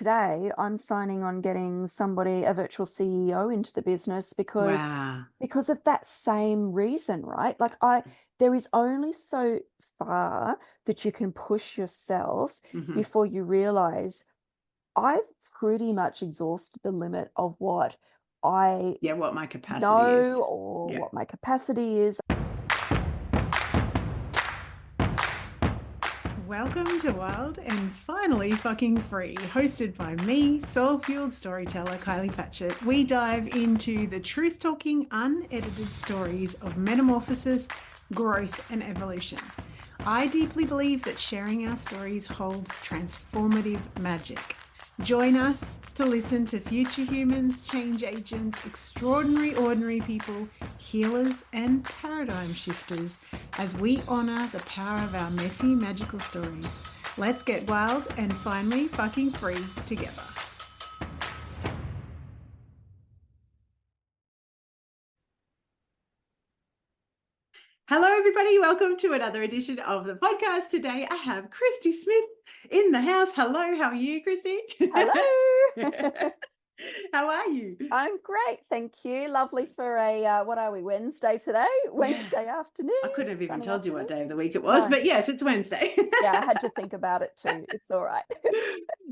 today I'm signing on getting a virtual CEO into the business because Wow. of that same reason, right? There is only so far that you can push yourself Mhm. before you realize I've pretty much exhausted the limit of what I Yeah, what my capacity is. know or Yeah. what my capacity is. Welcome to Wild and Finally Fucking Free, hosted by me, soul-fueled storyteller Kylie Fatchett. We dive into the truth-talking, unedited stories of metamorphosis, growth, and evolution. I deeply believe that sharing our stories holds transformative magic. Join us to listen to future humans, change agents, extraordinary ordinary people, healers, and paradigm shifters as we honor the power of our messy, magical stories. Let's get wild and finally fucking free together. Hello, everybody. Welcome to another edition of the podcast. Today, I have Kristy Smith in the house. Hello. How are you, Kristy? Hello. How are you? I'm great, thank you. Lovely for a, what are we, Wednesday today? Wednesday afternoon. I couldn't have even sunny told you what afternoon. day of the week it was, No. but yes, it's Wednesday. Yeah, I had to think about it too. It's all right.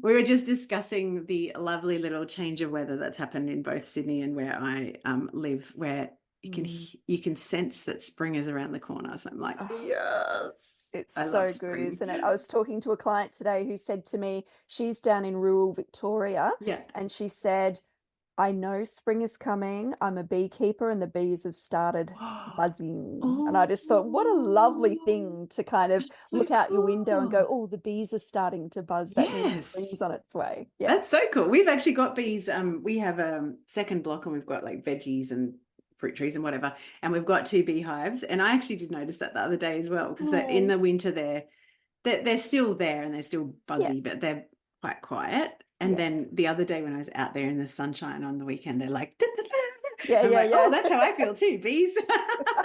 We were just discussing the lovely little change of weather that's happened in both Sydney and where I live, where you can sense that spring is around the corner. So I'm like, yes, It's I so love good, spring. isn't it? I was talking to a client today who said to me, she's down in rural Victoria, Yeah. and she said, I know spring is coming. I'm a beekeeper and the bees have started buzzing. And I just thought, what a lovely thing to kind of So look out your window and go, cool. oh, the bees are starting to buzz. That means Yes. spring's on its way. Yeah. That's so cool. We've actually got bees. We have a second block and we've got like veggies and fruit trees and whatever. And we've got 2 beehives. And I actually did notice that the other day as well, because in the winter they're still there and they're still buzzy, but they're quite quiet. And then the other day when I was out there in the sunshine on the weekend, they're like, oh, that's how I feel too, bees.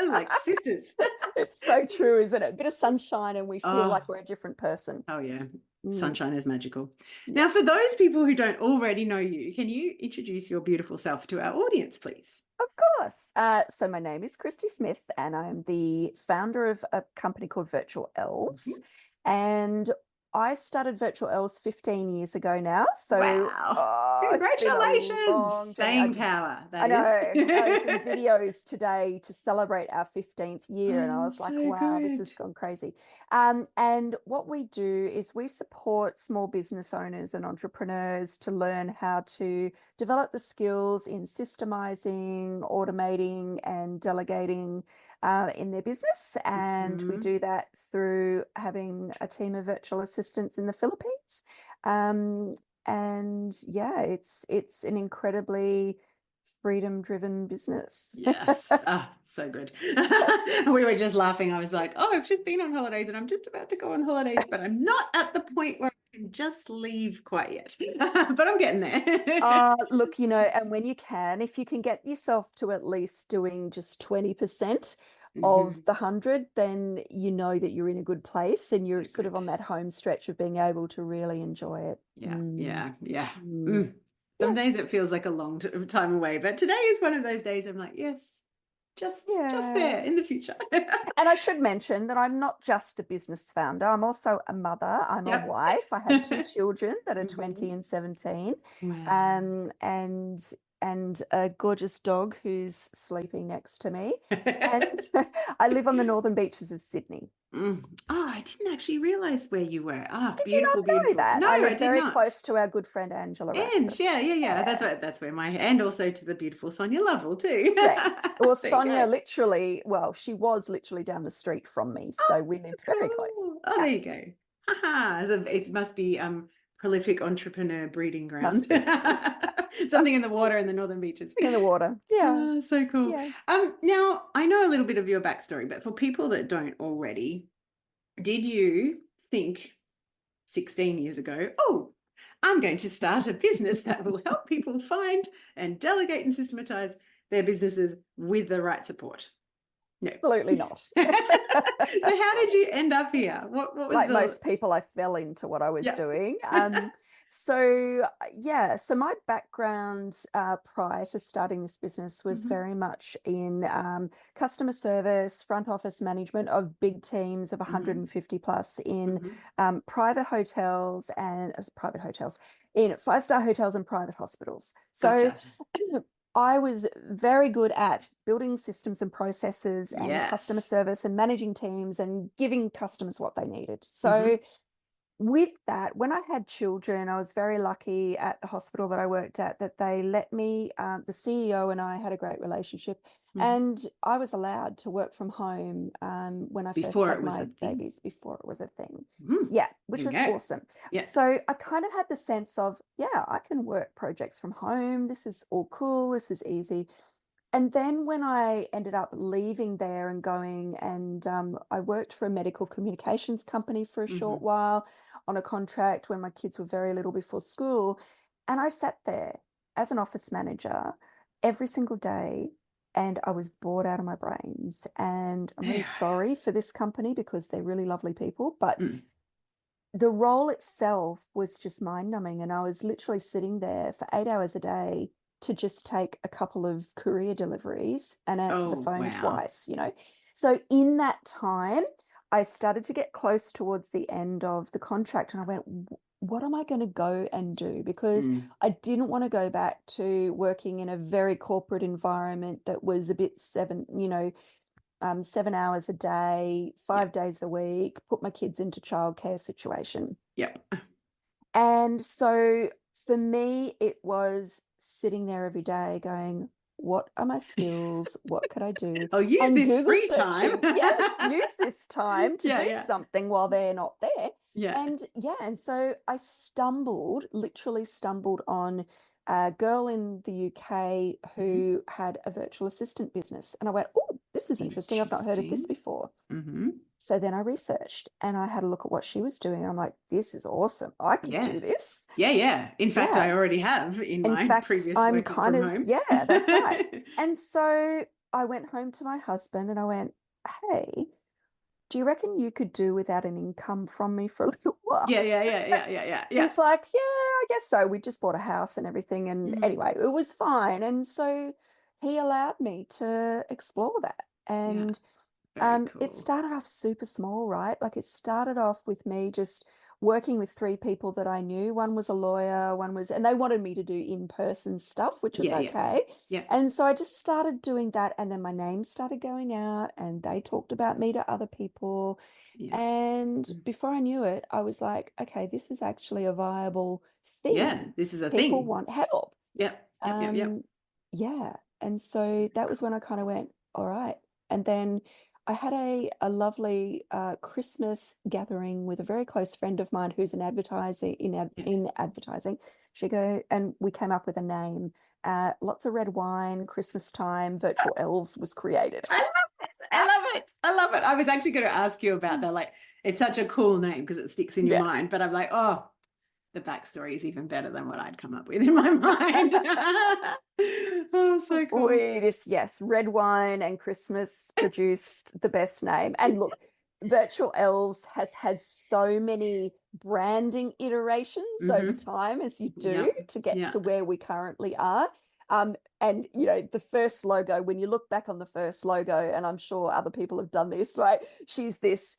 Like sisters. It's so true, isn't it? A bit of sunshine and we feel like we're a different person. Oh, yeah. Mm. Sunshine is magical. Yeah. Now, for those people who don't already know you, can you introduce your beautiful self to our audience, please? Of course. So my name is Kristy Smith and I'm the founder of a company called Virtual Elves. And I started Virtual Elves 15 years ago now. So Wow. it's been a Congratulations. long Staying journey. power, I that know. is. I did some videos today to celebrate our 15th year, and I was like, so wow, this good. has gone crazy. And what we do is we support small business owners and entrepreneurs to learn how to develop the skills in systemizing, automating, and delegating in their business. And we do that through having a team of virtual assistants in the Philippines. And yeah, it's an incredibly freedom-driven business. Yes. So good. We were just laughing. I was like, oh, I've just been on holidays and I'm just about to go on holidays, but I'm not at the point where I can just leave quite yet. But I'm getting there. Look, and when you can, if you can get yourself to at least doing just 20% of the 100, then you know that you're in a good place and you're sort of on that home stretch of being able to really enjoy it. Yeah. Mm. Some days it feels like a long time away, but today is one of those days I'm like, yes, just there in the future. And I should mention that I'm not just a business founder. I'm also a mother. I'm a wife. I have 2 children that are 20 and 17. Wow. And a gorgeous dog who's sleeping next to me. And I live on the northern beaches of Sydney. Oh, I didn't actually realize where you were. Did you not know Beautiful. that? No, I I live did very not. close to our good friend Angela And Rasmus. yeah. That's where and also to the beautiful Sonia Lovell too. Correct. Well, There you Sonia go. she was literally down the street from me, so we lived very close. Oh, there you go. So it must be prolific entrepreneur breeding ground. Something in the water in the northern beaches. Something in the water. Yeah. Oh, so cool. Yeah. Now I know a little bit of your backstory, but for people that don't already, did you think 16 years ago, oh, I'm going to start a business that will help people find and delegate and systematize their businesses with the right support? No. Absolutely not. So how did you end up here? What was like most people, I fell into what I was doing. So so my background prior to starting this business was very much in customer service, front office management of big teams of 150 plus in private hotels in five-star hotels and private hospitals. So Gotcha. I was very good at building systems and processes and customer Yes. service and managing teams and giving customers what they needed. So with that, when I had children, I was very lucky at the hospital that I worked at that they let me, the CEO and I had a great relationship, and I was allowed to work from home when I first Before had it was a my thing. babies, before it was a thing. Mm. Yeah, which There was you go. awesome. Yeah. So I kind of had the sense of, yeah, I can work projects from home. This is all cool. This is easy. And then when I ended up leaving there and going, and I worked for a medical communications company for a short while on a contract when my kids were very little before school. And I sat there as an office manager every single day and I was bored out of my brains. And I'm really sorry for this company because they're really lovely people, but the role itself was just mind numbing. And I was literally sitting there for 8 hours a day to just take a couple of courier deliveries and answer the Oh, phone wow. twice, you know. So in that time, I started to get close towards the end of the contract and I went, what am I going to go and do? Because I didn't want to go back to working in a very corporate environment that was a bit 7 hours a day, 5 days a week, put my kids into childcare situation. Yep. And so for me, it was sitting there every day going, what are my skills? What could I do? I'll use And this Google free time. searching, use this time to do something while they're not there. Yeah. And so I literally stumbled on a girl in the UK who had a virtual assistant business. And I went, oh, this is interesting. I've not heard of this before. So then I researched and I had a look at what she was doing. I'm like, this is awesome. I can do this. Yeah. In fact, I already have in my previous I'm working from home. that's right. And so I went home to my husband and I went, hey, do you reckon you could do without an income from me for a little while? Yeah. He's like, yeah, I guess so. We just bought a house and everything. And anyway, it was fine. And so he allowed me to explore that. And Very it cool. started off super small, right? Like it started off with me just working with three people that I knew. One was a lawyer, and they wanted me to do in-person stuff, which was okay. Yeah. And so I just started doing that. And then my name started going out and they talked about me to other people. Yeah. And before I knew it, I was like, okay, this is actually a viable thing. Yeah, this is a People thing. want help. Yep. Yeah. And so that was when I kind of went, all right. And then I had a lovely Christmas gathering with a very close friend of mine who's in advertising in advertising. And we came up with a name. Lots of red wine, Christmas time, Virtual Elves was created. I love it. I was actually going to ask you about that. Like, it's such a cool name because it sticks in your mind. But I'm like, oh, the backstory is even better than what I'd come up with in my mind. Oh, so cool. Yes, red wine and Christmas produced the best name. And look, Virtual Elves has had so many branding iterations over time as you do to get to where we currently are. And you know, the first logo, when you look back on the first logo, and I'm sure other people have done this, right? She's this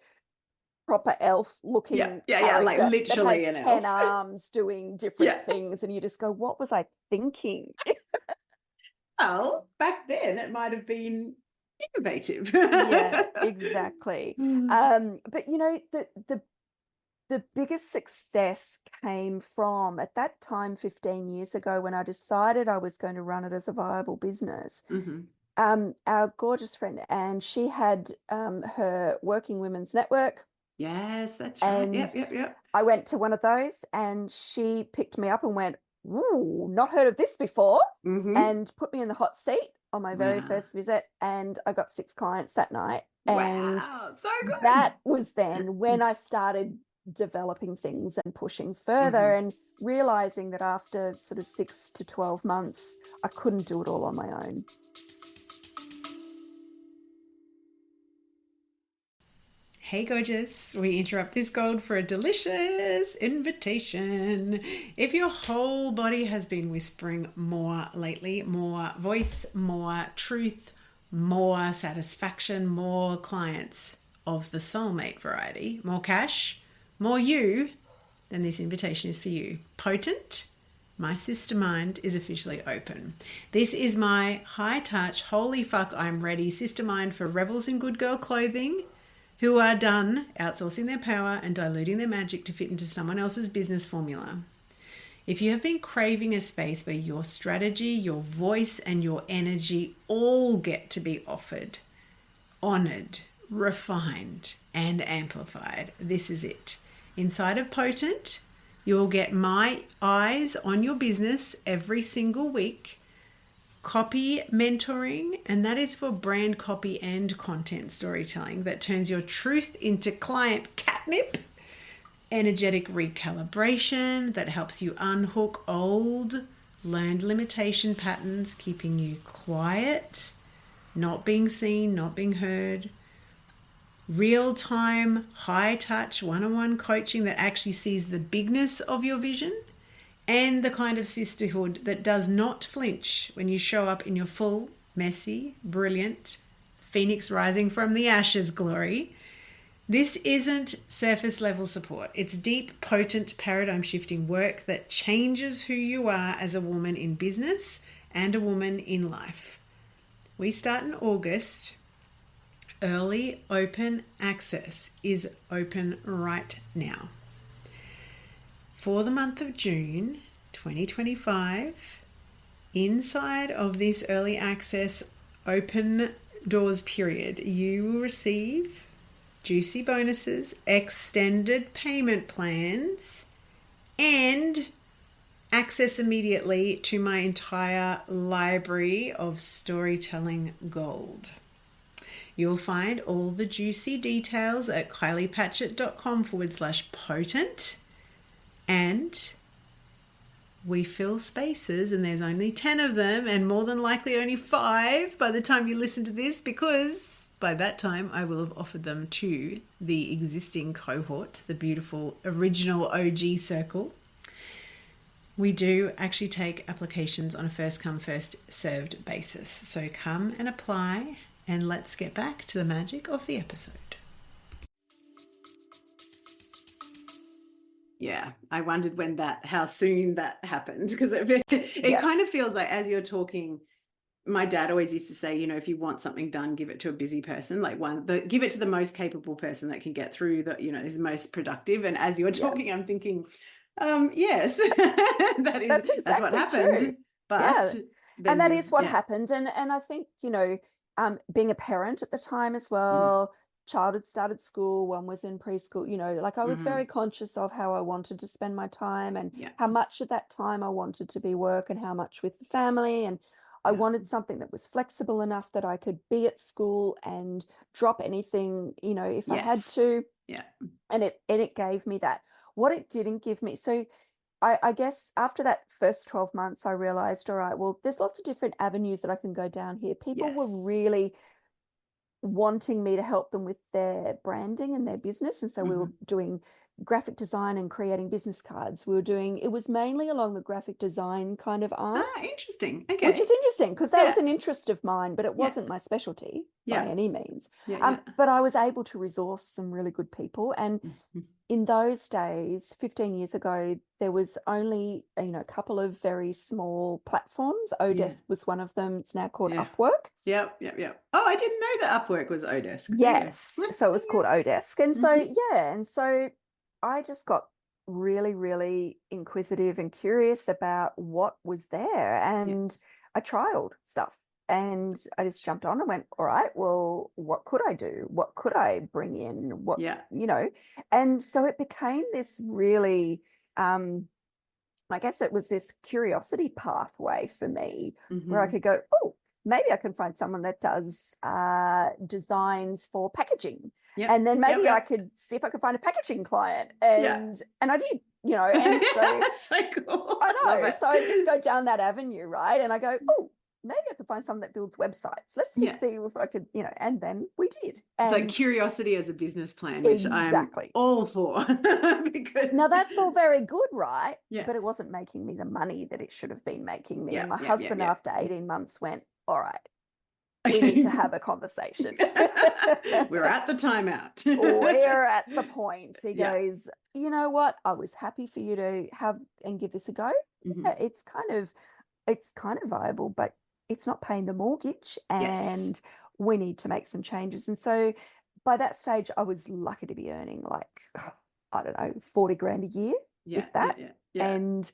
proper elf looking character like literally that has an 10 elf. arms doing different things. And you just go, what was I thinking? Well, back then it might have been innovative. Yeah, exactly. But you know, the biggest success came from at that time 15 years ago when I decided I was going to run it as a viable business. Our gorgeous friend Anne, she had her Working Women's Network. Yes, that's right. Yep. I went to one of those and she picked me up and went, ooh, not heard of this before, and put me in the hot seat on my very first visit. And I got 6 clients that night. And so good. that was then when I started developing things and pushing further and realizing that after sort of 6 to 12 months, I couldn't do it all on my own. Hey, gorgeous. We interrupt this gold for a delicious invitation. If your whole body has been whispering more lately, more voice, more truth, more satisfaction, more clients of the soulmate variety, more cash, more you, then this invitation is for you. Potent, my sister mind is officially open. This is my high touch, holy fuck, I'm ready sister mind for rebels in good girl clothing who are done outsourcing their power and diluting their magic to fit into someone else's business formula. If you have been craving a space where your strategy, your voice, and your energy all get to be offered, honored, refined, and amplified, this is it. Inside of Potent, you'll get my eyes on your business every single week, copy mentoring, and that is for brand copy and content storytelling that turns your truth into client catnip, energetic recalibration that helps you unhook old learned limitation patterns, keeping you quiet, not being seen, not being heard, real-time, high-touch, one-on-one coaching that actually sees the bigness of your vision, and the kind of sisterhood that does not flinch when you show up in your full, messy, brilliant, phoenix rising from the ashes glory. This isn't surface level support. It's deep, potent, paradigm shifting work that changes who you are as a woman in business and a woman in life. We start in August. Early open access is open right now. For the month of June 2025, inside of this early access open doors period, you will receive juicy bonuses, extended payment plans, and access immediately to my entire library of storytelling gold. You'll find all the juicy details at kyliepatchett.com/potent. And we fill spaces, and there's only 10 of them, and more than likely only 5 by the time you listen to this, because by that time I will have offered them to the existing cohort, the beautiful original OG circle. We do actually take applications on a first come, first served basis. So come and apply, and let's get back to the magic of the episode. Yeah, I wondered how soon that happened, because it kind of feels like, as you're talking, my dad always used to say, if you want something done, give it to a busy person, give it to the most capable person that can get through is most productive. And as you're talking, I'm thinking, yes, that's exactly what happened. True. But and that is what happened. And I think, being a parent at the time as well, child had started school, one was in preschool, I was very conscious of how I wanted to spend my time, and how much of that time I wanted to be work and how much with the family. And I wanted something that was flexible enough that I could be at school and drop anything, if I had to. Yeah. And it gave me that. What it didn't give me. So I guess after that first 12 months, I realized, all right, well, there's lots of different avenues that I can go down here. People were really wanting me to help them with their branding and their business. And so we were doing graphic design and creating business cards. It was mainly along the graphic design kind of arm. Interesting. Okay. Which is interesting, because that was an interest of mine, but it wasn't my specialty by any means. But I was able to resource some really good people. And in those days, 15 years ago, there was only, a couple of very small platforms. Odesk was one of them. It's now called Upwork. Yep. Oh, I didn't know that Upwork was Odesk. Yes. So it was called Odesk. And so, I just got really, really inquisitive and curious about what was there. And I trialed stuff. And I just jumped on and went, all right, well, what could I do? What could I bring in? And so it became this really, I guess it was this curiosity pathway for me, where I could go, oh, maybe I can find someone that does designs for packaging. And then maybe I could see if I could find a packaging client. And I did, and so so cool. I know. So I just go down that avenue, right? And I go, oh, maybe I could could find someone that builds websites. Let's Yeah. just see if I could, and then we did. It's like And curiosity as a business plan, which I'm exactly. all for. Because Now that's all very good, right? yeah, But it wasn't making me the money that it should have been making me. yeah, And my yeah, husband, yeah, after 18 months, went, all right, we yeah. need to have a conversation. We're at the timeout. We're at the point. He Yeah. goes, you know what? I was happy for you to have and give this a go. Mhm. Yeah, it's kind of viable, but it's not paying the mortgage, Yes. and we need to make some changes. And so by that stage, I was lucky to be earning like, I don't know, 40 grand a year, Yeah, if that. yeah, yeah. And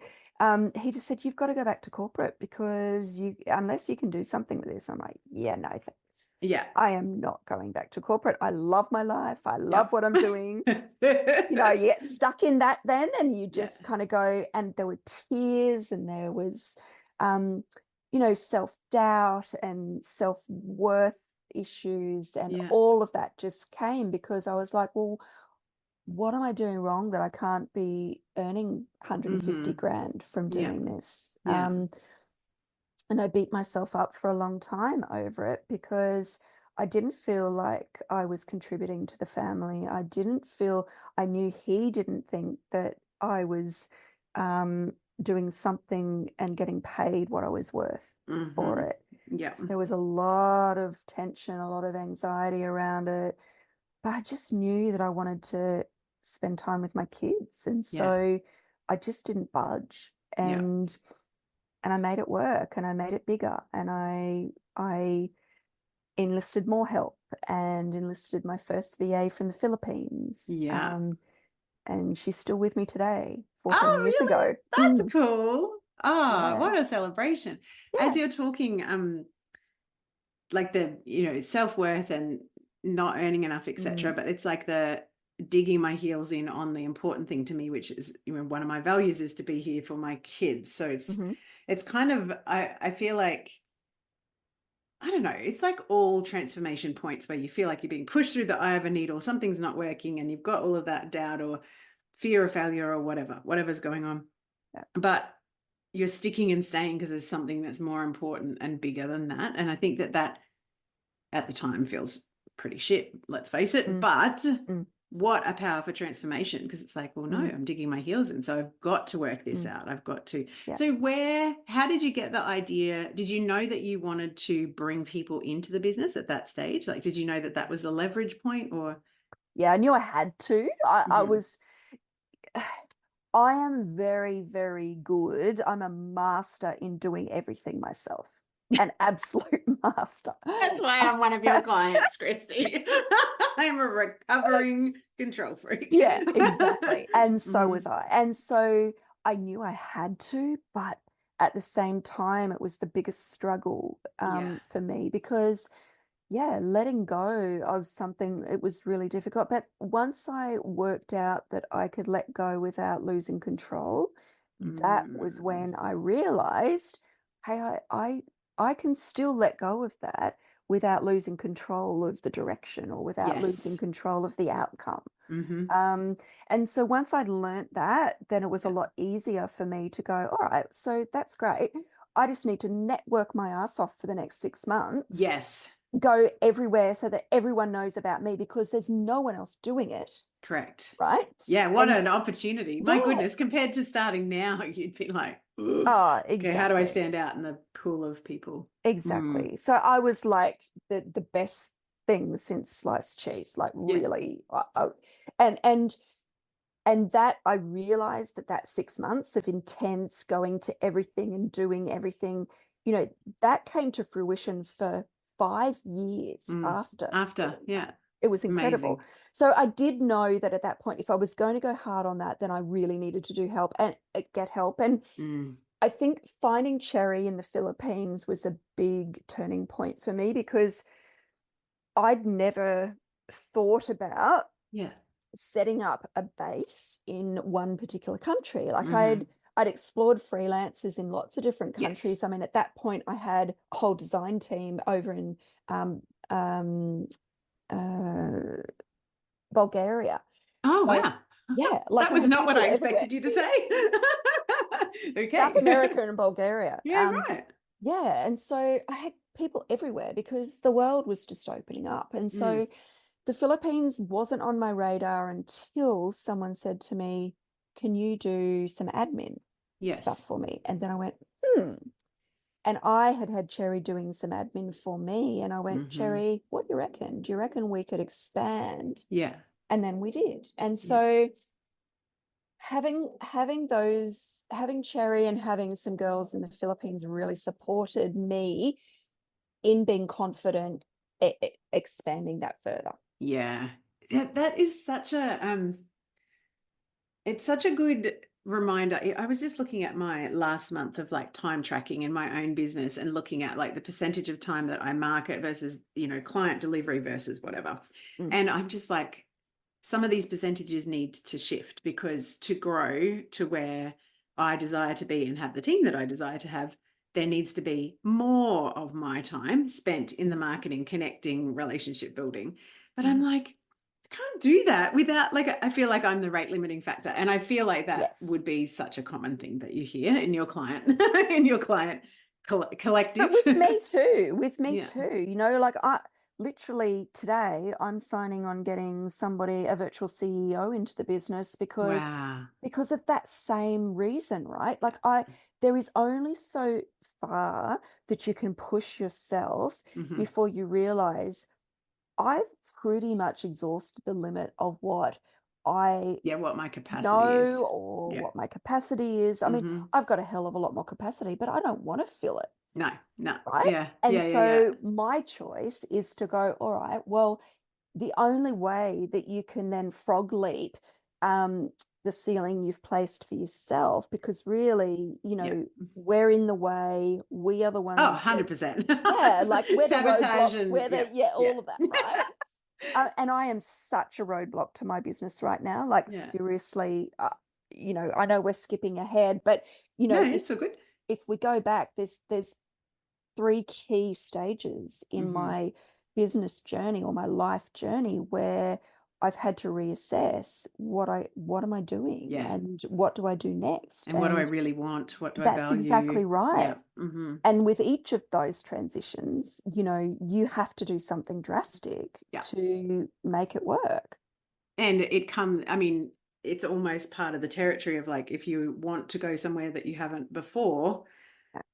he just said, you've got to go back to corporate because unless you can do something with this. I'm like, yeah, no, thanks. Yeah. I am not going back to corporate. I love my life. I love Yep. what I'm doing. You get stuck in that then, and you Yeah. just kind of go, and there were tears, and there was, self-doubt and self-worth issues, and Yeah. all of that just came because I was like, well, what am I doing wrong that I can't be earning 150 Mhm. grand from Yeah. doing this? Yeah. And I beat myself up for a long time over it because I didn't feel like I was contributing to the family. I knew he didn't think that I was doing something and getting paid what I was worth for Mhm. it. Yeah. So there was a lot of tension, a lot of anxiety around it. But I just knew that I wanted to spend time with my kids. And Yeah. so I just didn't budge. Yeah. And I made it work, and I made it bigger, and I enlisted more help and enlisted my first VA from the Philippines. Yeah. And she's still with me today, 14 Oh, years really? ago. That's cool. Oh, Yeah. what a celebration. Yeah. As you're talking, like the, self-worth and not earning enough, etc. But it's like the digging my heels in on the important thing to me, which is, one of my values is to be here for my kids. So it's kind of, I feel like, I don't know, it's like all transformation points where you feel like you're being pushed through the eye of a needle, something's not working, and you've got all of that doubt or fear of failure or whatever's going on. Yeah. But you're sticking and staying because there's something that's more important and bigger than that. And I think that at the time feels pretty shit, let's face it. But what a power for transformation, because it's like, well, no, I'm digging my heels in. So I've got to work this out. I've got to. Yeah. So how did you get the idea? Did you know that you wanted to bring people into the business at that stage? Like, did you know that was the leverage point, or? Yeah, I knew I had to. I am very, very good. I'm a master in doing everything myself. An absolute master. That's why I'm one of your clients, Kristy. I'm a recovering control freak. Yeah, exactly. And so was I. And so I knew I had to, but at the same time, it was the biggest struggle for me because, letting go of something, it was really difficult. But once I worked out that I could let go without losing control, that was when I realized, hey, I can still let go of that without losing control of the direction or without losing control of the outcome. And so once I'd learnt that, then it was a lot easier for me to go, all right, so that's great. I just need to network my ass off for the next 6 months. Yes. Go everywhere so that everyone knows about me because there's no one else doing it. Correct. Right? Yeah, what an opportunity. My goodness, compared to starting now, you'd be like, oh, exactly. Okay, how do I stand out in the pool of people? Exactly. So I was like the best thing since sliced cheese, like really. And that I realized that 6 months of intense going to everything and doing everything, that came to fruition for 5 years after. Yeah. It was incredible. Amazing. So I did know that at that point, if I was going to go hard on that, then I really needed to do help and get help. And I think finding Cherry in the Philippines was a big turning point for me because I'd never thought about setting up a base in one particular country. Like I'd explored freelancers in lots of different countries. Yes. I mean, at that point, I had a whole design team over in Bulgaria. Oh, wow. Yeah, like that was not what I expected everywhere. you to say. Okay. South America and Bulgaria. Yeah, right. Yeah. And so I had people everywhere because the world was just opening up. And Mm, so the Philippines wasn't on my radar until someone said to me, can you do some admin stuff yes. for me? And then I went, hmm. And I had had Cherry doing some admin for me. And I went, Hmm. Cherry, what do you reckon? Do you reckon we could expand? Yeah. And then we did. And Yeah. so having Cherry and having some girls in the Philippines really supported me in being confident expanding that further. Yeah. That is such a it's such a good reminder. I was just looking at my last month of like time tracking in my own business and looking at like the percentage of time that I market versus, client delivery versus whatever. Mm. And I'm just like, some of these percentages need to shift, because to grow to where I desire to be and have the team that I desire to have, there needs to be more of my time spent in the marketing, connecting, relationship building. But I'm Mhm. like, I can't do that without, like, I feel like I'm the rate limiting factor. And I feel like that Yes. would be such a common thing that you hear in your client, in your client But collective. with me Yeah. too, like I literally today I'm signing on getting somebody, a virtual CEO into the business Wow. because of that same reason, right? Yeah. There is only so far that you can push yourself Hmm. before you realize I've pretty much exhausted the limit of what I Yeah. What my capacity know is. or Yeah. what my capacity is. I mean, Hmm. I've got a hell of a lot more capacity, but I don't want to fill it, No, no. right? Yeah, And yeah, yeah, yeah. so my choice is to go, all right, well, the only way that you can then frog leap the ceiling you've placed for yourself, because really, Yeah. we're in the way, we are the Oh, ones that, 100%. yeah, like we're the Sabotage roadblocks, and yeah, yeah, yeah. all of that, right? And I am such a roadblock to my business right now. Like Yeah. seriously, I know we're skipping ahead, but No, if it's so good. we go back, there's three key stages in Hmm. my business journey or my life journey where I've had to reassess what am I doing Yeah. and what do I do next? And what do I And really want? What do I that's exactly value? right. Yeah. Hmm. And with each of those transitions, you have to do something drastic Yeah. to make it work. And it comes, I mean, it's almost part of the territory of like, if you want to go somewhere that you haven't before,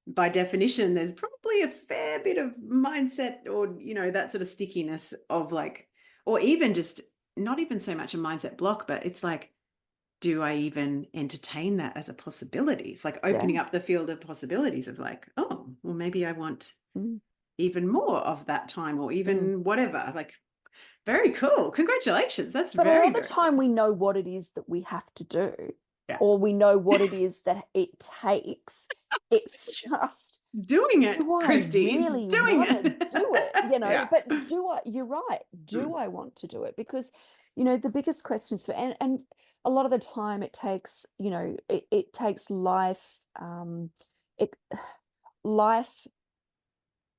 by definition, there's probably a fair bit of mindset or, that sort of stickiness of like, or even just not even so much a mindset block, but it's like, do I even entertain that as a possibility? It's like Yeah. opening up the field of possibilities of like, oh, well, maybe I want Mm, even more of that time or mm. even whatever. Like, very cool. Congratulations. That's But a very, lot of the very time cool. we know what it is that we have to do, Yeah. or we know what it is that it takes. It's just, Doing it, do I Kristy. It's really doing want to it. do it? Yeah. But you're right. Do Mm. I want to do it? Because, the biggest questions and a lot of the time it takes, it takes life, it, life,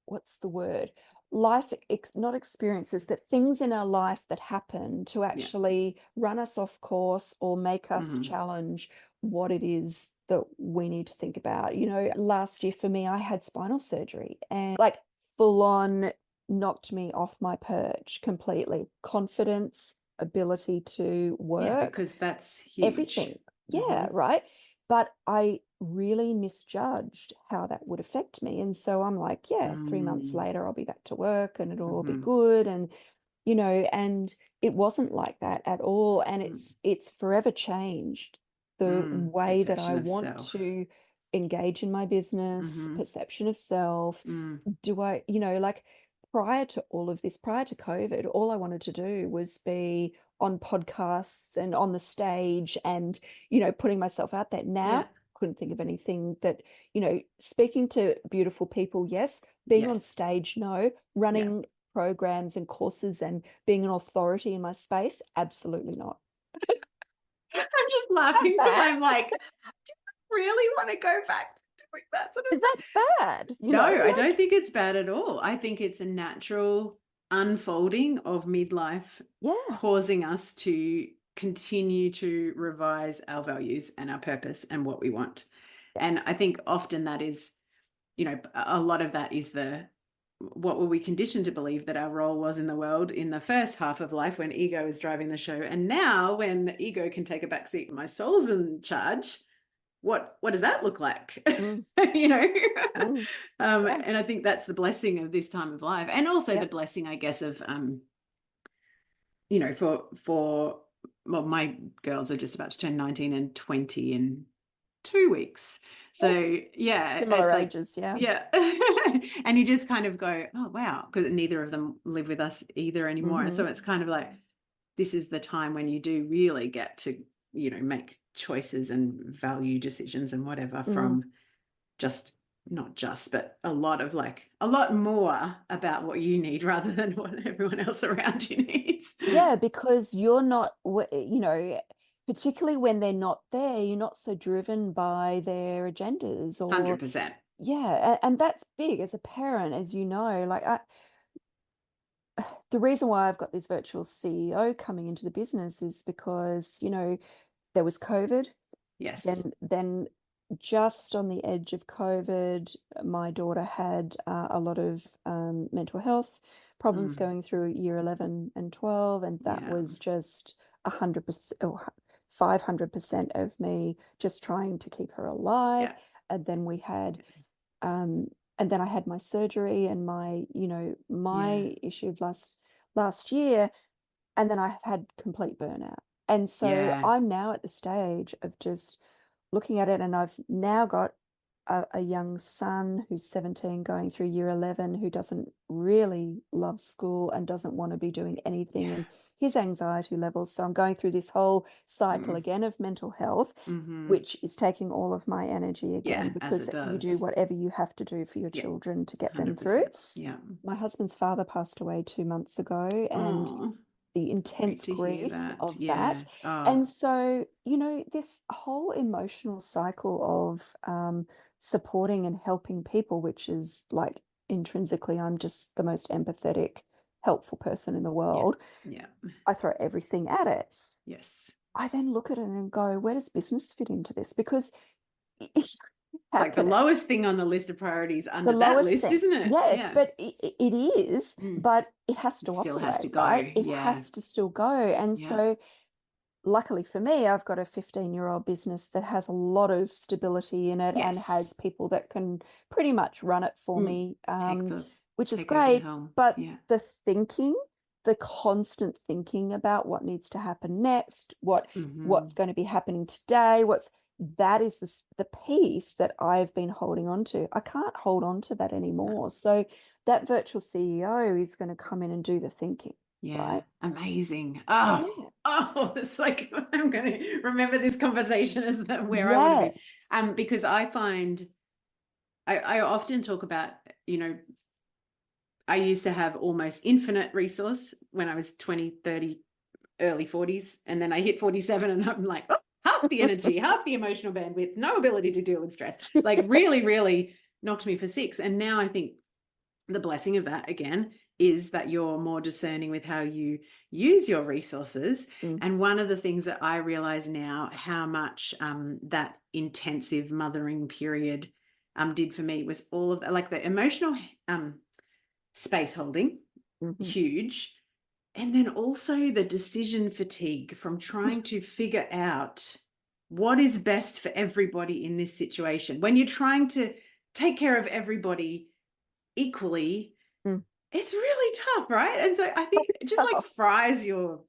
what's the word? Life, not experiences, but things in our life that happen to Yeah. actually run us off course or make us Hmm. challenge what it is that we need to think about. Last year for me, I had spinal surgery and like full on knocked me off my perch completely. Confidence, ability to Yeah, work, because that's huge. everything. Hmm. Yeah, right. But I really misjudged how that would affect me. And so I'm like, yeah, 3 months Mm. later, I'll be back to work and it'll all be Hmm. good. And it wasn't like that at all. And Mm. it's forever changed the way that I Perception of want self. to engage in my business, Hmm. perception of self. Mm. Do I, like prior to all of this, prior to COVID, all I wanted to do was be on podcasts and on the stage and, putting myself out there. Yeah. Now, couldn't think of anything that, speaking to beautiful people, yes, being on Yes. stage, no, Yeah. running programs and courses and being an authority in my space, absolutely not. I'm just laughing because I'm like, do I really want to go back to doing that sort of Is thing? that bad? No, I don't Like, think it's bad at all. I think it's a natural unfolding of midlife, yeah, causing us to continue to revise our values and our purpose and what we want. yeah, And I think often that is you know, a lot of that is what were we conditioned to believe that our role was in the world in the first half of life when ego was driving the show. And now when ego can take a backseat and my soul's in charge, what does that look like? You know? Yeah. And I think that's the blessing of this time of life. And also Yeah. the blessing, I guess, of, you know, for well, my girls are just about to turn 19 and 20 in 2 weeks. So yeah, Similar like, ages, yeah. yeah. And you just kind of go, oh, wow, because neither of them live with us either anymore. And so it's kind of like, this is the time when you do really get to, you know, make choices and value decisions and whatever from just, not just, but a lot more about what you need rather than what everyone else around you needs. Yeah, because you're not, you know, particularly when they're not there, you're not so driven by their agendas or 100%. yeah, and that's big as a parent, as you know. Like the reason why I've got this virtual CEO coming into the business is because, you know, there was COVID. Yes. Then just on the edge of COVID, my daughter had a lot of mental health problems going through year 11 and 12, and that was just 100% or 500% of me just trying to keep her alive. And then we had and then I had my surgery and my, you know, my issue of last year, and then I've had complete burnout. And so I'm now at the stage of just looking at it, and I've now got a young son who's 17 going through year 11 who doesn't really love school and doesn't want to be doing anything, and his anxiety levels. So I'm going through this whole cycle again of mental health, which is taking all of my energy again because you do whatever you have to do for your children to get them through. Yeah. My husband's father passed away 2 months ago, and the intense grief of that. And so, you know, this whole emotional cycle of supporting and helping people, which is like intrinsically, I'm just the most empathetic, helpful person in the world. Yeah. I throw everything at it. Yes. I then look at it and go, where does business fit into this? Because like the lowest thing on the list of priorities under that list, thing, isn't it? yes, but it is, but it has to still operate, has to go. right? It has to still go. And so luckily for me, I've got a 15-year-old business that has a lot of stability in it and has people that can pretty much run it for me, which is great. But the thinking, the constant thinking about what needs to happen next, what's going to be happening today, that is the piece that I've been holding on to. I can't hold on to that anymore. So that virtual CEO is going to come in and do the thinking. Right? Amazing. It's like I'm going to remember this conversation as where I want to be. Because I find I often talk about, you know, I used to have almost infinite resource when I was 20, 30, early 40s, and then I hit 47 and I'm like, half the energy, half the emotional bandwidth, no ability to deal with stress. Like really, really knocked me for six. And now I think the blessing of that again is that you're more discerning with how you use your resources. And one of the things that I realize now how much that intensive mothering period did for me was all of that, like the emotional space holding, huge. And then also the decision fatigue from trying to figure out what is best for everybody in this situation. When you're trying to take care of everybody equally, it's really tough, right? And so I think it just like fries your...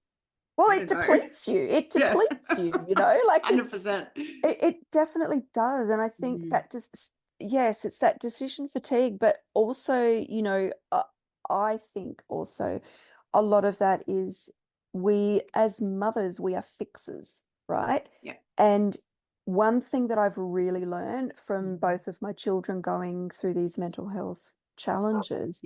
Well, it depletes you. It depletes you, you know, like 100%. It definitely does. And I think that just, yes, it's that decision fatigue, but also, you know, I think also a lot of that is we as mothers, we are fixers, right? Yeah. And one thing that I've really learned from both of my children going through these mental health challenges,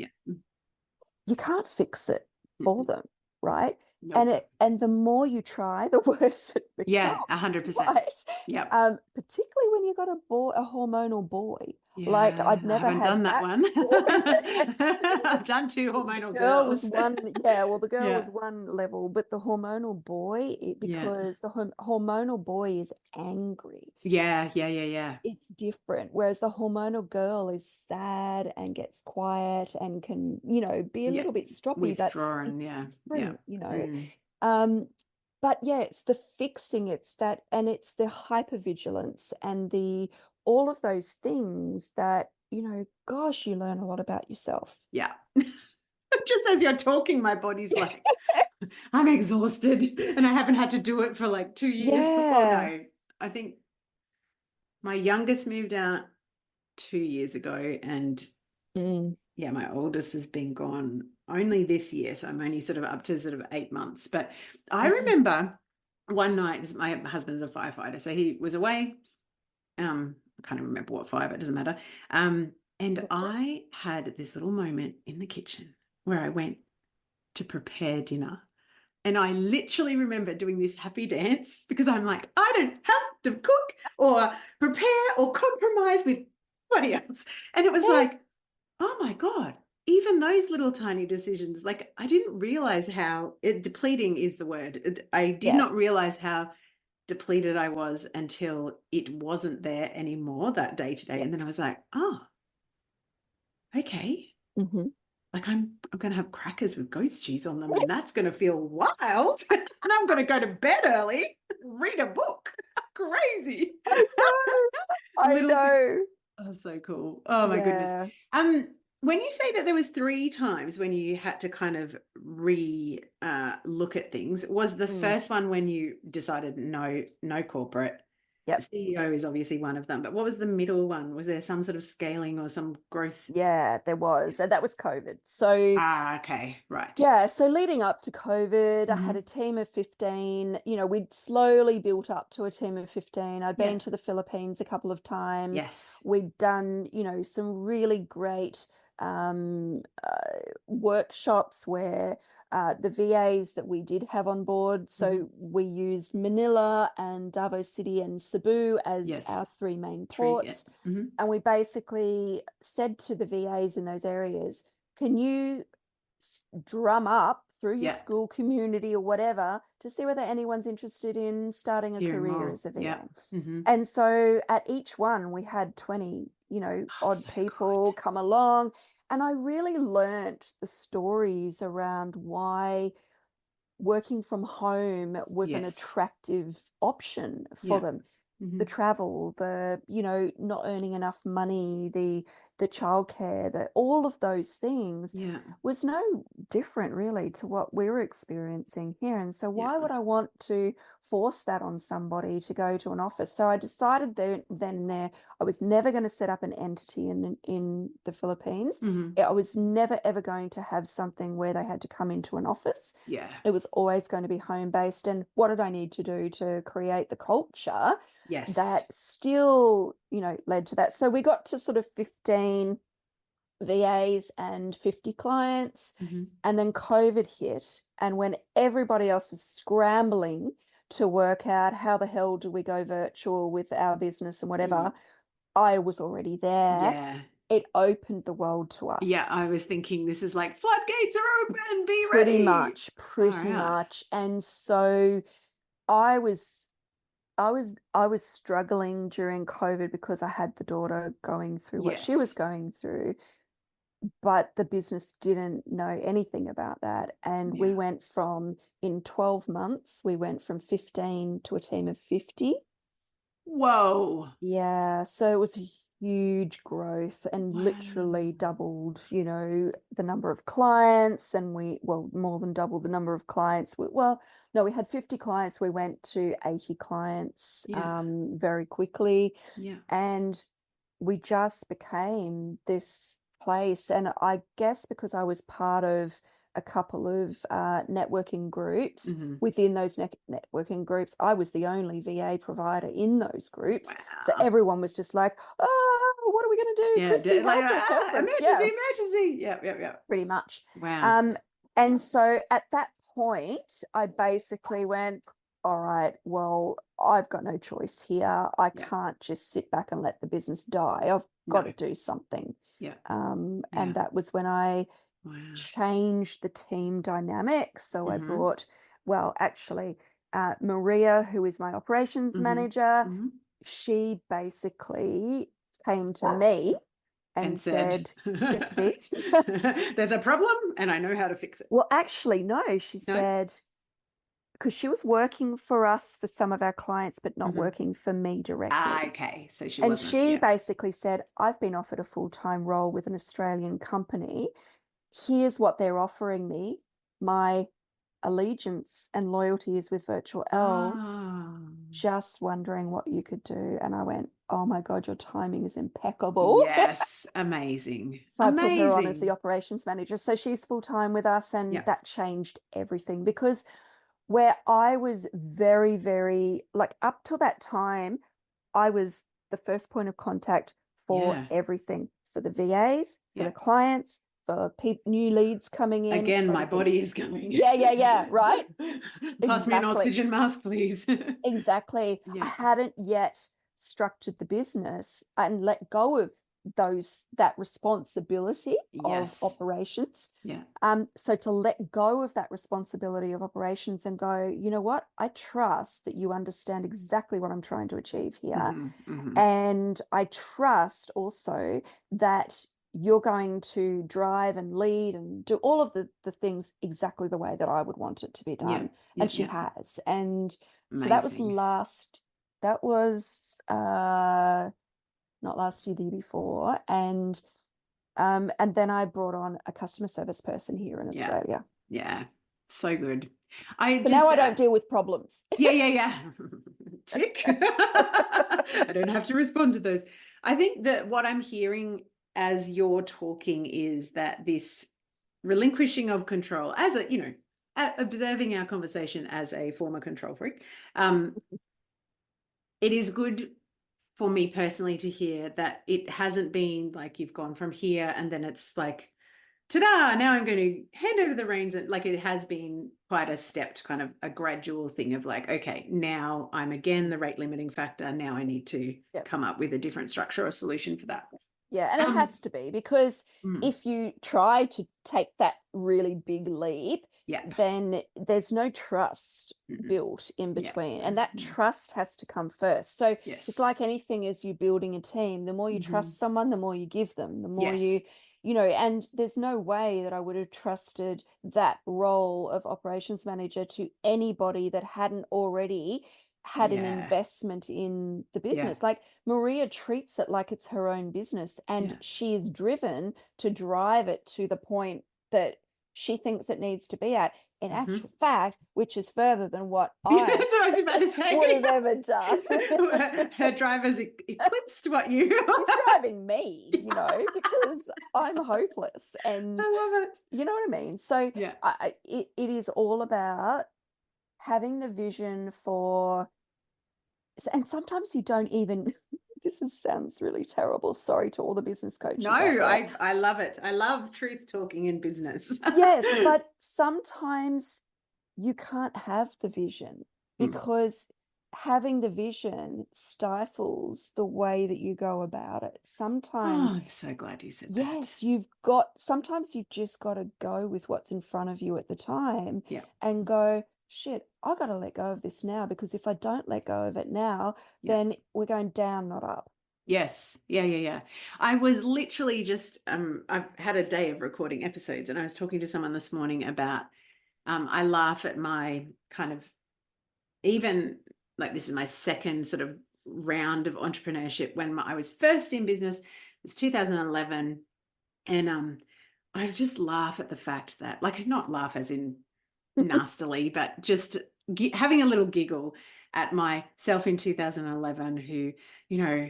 you can't fix it for them, right? Nope. And the more you try, the worse it becomes. 100%. Right? Yeah. Particularly when you've got a hormonal boy. Like Yeah, I'd I never haven't had done that that one. before. I've done two hormonal Girl was girls. one, yeah, well, the girl Yeah, was one level, but the hormonal boy, yeah, because the hormonal boy is angry, yeah, yeah, yeah, yeah, it's different. Whereas the hormonal girl is sad and gets quiet and can, be a yeah. little bit stroppy, but Withdraw it's and yeah, yeah. different. Mm. Um, but yeah, it's the fixing, it's that, and it's the hypervigilance and the all of those things that, gosh, you learn a lot about yourself. Yeah. Just as you're talking, my body's like, I'm exhausted and I haven't had to do it for like 2 years. Oh Yeah. no. I think my youngest moved out 2 years ago and Mm. yeah, my oldest has been gone only this year. So I'm only sort of up to sort of 8 months. But I Mm. remember one night, 'cause my husband's a firefighter, so he was away. I can't even remember what fire, but it doesn't matter. And I had this little moment in the kitchen where I went to prepare dinner. And I literally remember doing this happy dance because I'm like, I don't have to cook or prepare or compromise with anybody else. And it was Yeah. like, oh my God, even those little tiny decisions, like I didn't realize how depleting is the word. I did Yeah. not realize how depleted I was until it wasn't there anymore that day to day. Yeah. And then I was like, oh, okay. Mm-hmm. Like I'm going to have crackers with goat's cheese on them and that's going to feel wild. And I'm going to go to bed early, read a book. Crazy. I know. I Little thing. know. Oh, so cool. Oh my goodness. Yeah. When you say that there was 3 times when you had to kind of look at things, was the Mm. first one when you decided no corporate? Yep. CEO is obviously one of them, but what was the middle one? Was there some sort of scaling or some growth? Yeah, there was. And that was COVID. So Ah, okay, right. yeah, so leading up to COVID, I had a Hmm. team of 15. We'd slowly built up to a team of 15. I'd Yeah. been to the Philippines a couple of times. Yes. We'd done, some really great workshops where the VAs that we did have on board. So we used Manila and Davao City and Cebu as Yes. our 3 main 3. Yeah. ports. Hmm. And we basically said to the VAs in those areas, can you drum up through your Yeah. school community or whatever to see whether anyone's interested in starting a Hearing career more. as a Yeah. VA. Hmm. And so at each one, we had 20, Oh, odd so people good. come along. And I really learnt the stories around why working from home was an Yes. attractive option for Yeah. them. Hmm. The travel, the, not earning enough money, the childcare, all of those things Yeah. was no different really to what we were experiencing here. And so Yeah. why would I want to force that on somebody to go to an office? So I decided then and there I was never going to set up an entity in the Philippines. Hmm. I was never ever going to have something where they had to come into an office. Yeah. It was always going to be home based. And what did I need to do to create the culture Yes. that still, led to that? So we got to sort of 15 VAs and 50 clients. Hmm. And then COVID hit. And when everybody else was scrambling to work out how the hell do we go virtual with our business and whatever, I was already there. Yeah. It opened the world to Yeah. us. I was thinking this is like floodgates are open. Be Pretty ready. much, Far pretty out. much. And so I was I was struggling during COVID because I had the daughter going through what she was Yes. going through, but the business didn't know anything about that. And we Yeah. went from, in 12 months, we went from 15 to a team of 50. Whoa. Yeah, so it was a huge growth and literally Wow. doubled, the number of clients, and well, more than doubled the number of clients. Well, no, we had 50 clients. We went to 80 clients Yeah. very quickly, Yeah. and we just became this place. And I guess because I was part of a couple of networking groups, Hmm. within those networking groups, I was the only VA provider in those groups. So Wow. everyone was just like, oh, what are we going to do? Yeah. Kristy, Like, help us, help us. emergency, Yeah, emergency. Yeah. Yeah. Yeah. pretty much. Wow. And so at that point, I basically went, all right, well, I've got no choice here. I Yeah. can't just sit back and let the business die. I've got No. to do something. Yeah. And Yeah. that was when I Wow. changed the team dynamic. So I Mhm. brought, well, actually, Maria, who is my operations manager, she basically came to me and said, Kristy, there's a problem and I know how to fix it. well, actually, no, she said, because she was working for us for some of our clients, but not working for me directly. Okay. So she And wasn't. she basically said, I've been offered a full-time role with an Australian company. Here's what they're offering me. My allegiance and loyalty is with Virtual Elves. Just wondering what you could do. And I went, oh my God, your timing is impeccable. Yes. Amazing. So I put her on as the operations manager. So she's full-time with us, and that changed everything, because where I was very, very, like, up till that time, I was the first point of contact for everything, for the VAs, for the clients, for new leads coming in. Again, my body is going. Yeah, right? Pass me an oxygen mask, please. Exactly. I hadn't yet structured the business and let go of that responsibility of operations. So to let go of that responsibility of operations and go, you know what? I trust that you understand exactly what I'm trying to achieve here. And I trust also that you're going to drive and lead and do all of the things exactly the way that I would want it to be done. And she has. And so that was not last year, the year before. And then I brought on a customer service person here in Australia. Yeah. So good. Now I don't deal with problems. Yeah. Tick. I don't have to respond to those. I think that what I'm hearing as you're talking is that this relinquishing of control, as a, observing our conversation as a former control freak, it is good for me personally to hear that it hasn't been like you've gone from here and then it's like, ta-da, now I'm going to hand over the reins. And like, it has been quite a stepped, kind of a gradual thing of like, okay, now I'm again the rate limiting factor. Now I need to come up with a different structure or solution for that. Yeah, and it has to be, because if you try to take that really big leap, then there's no trust built in between. And that trust has to come first. So it's like anything, as you're building a team, the more you trust someone, the more you give them, the more and there's no way that I would have trusted that role of operations manager to anybody that hadn't already had an investment in the business. Like, Maria treats it like it's her own business, and she is driven to drive it to the point that she thinks it needs to be at. In actual fact, which is further than what That's what I was about to say. would have ever done. Her driver's eclipsed what you. She's driving me, because I'm hopeless, and I love it. You know what I mean? So it is all about having the vision for, and sometimes you don't even, sounds really terrible. Sorry to all the business coaches. No, I love it. I love truth talking in business. Yes, but sometimes you can't have the vision, because having the vision stifles the way that you go about it. Sometimes. I'm so glad you said that. Yes, sometimes you've just got to go with what's in front of you at the time and go, shit, I got to let go of this now, because if I don't let go of it now, then we're going down, not up. Yes. Yeah. I was literally just, I've had a day of recording episodes, and I was talking to someone this morning about, I laugh at my kind of, even like, this is my second sort of round of entrepreneurship. When I was first in business, it was 2011. And I just laugh at the fact that, like, not laugh as in nastily, but just having a little giggle at myself in 2011 who, okay, now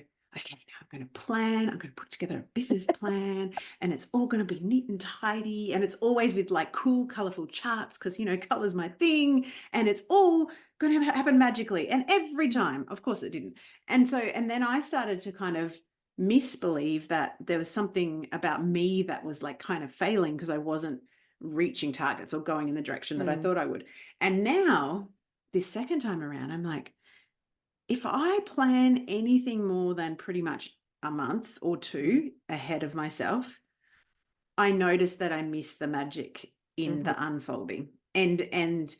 I'm going to plan, I'm going to put together a business plan, and it's all going to be neat and tidy. And it's always with like cool, colorful charts, because, color's my thing, and it's all going to happen magically. And every time, of course it didn't. And then I started to kind of misbelieve that there was something about me that was like kind of failing, because I wasn't reaching targets or going in the direction that I thought I would. And now this second time around, I'm like, if I plan anything more than pretty much a month or two ahead of myself, I notice that I miss the magic in the unfolding and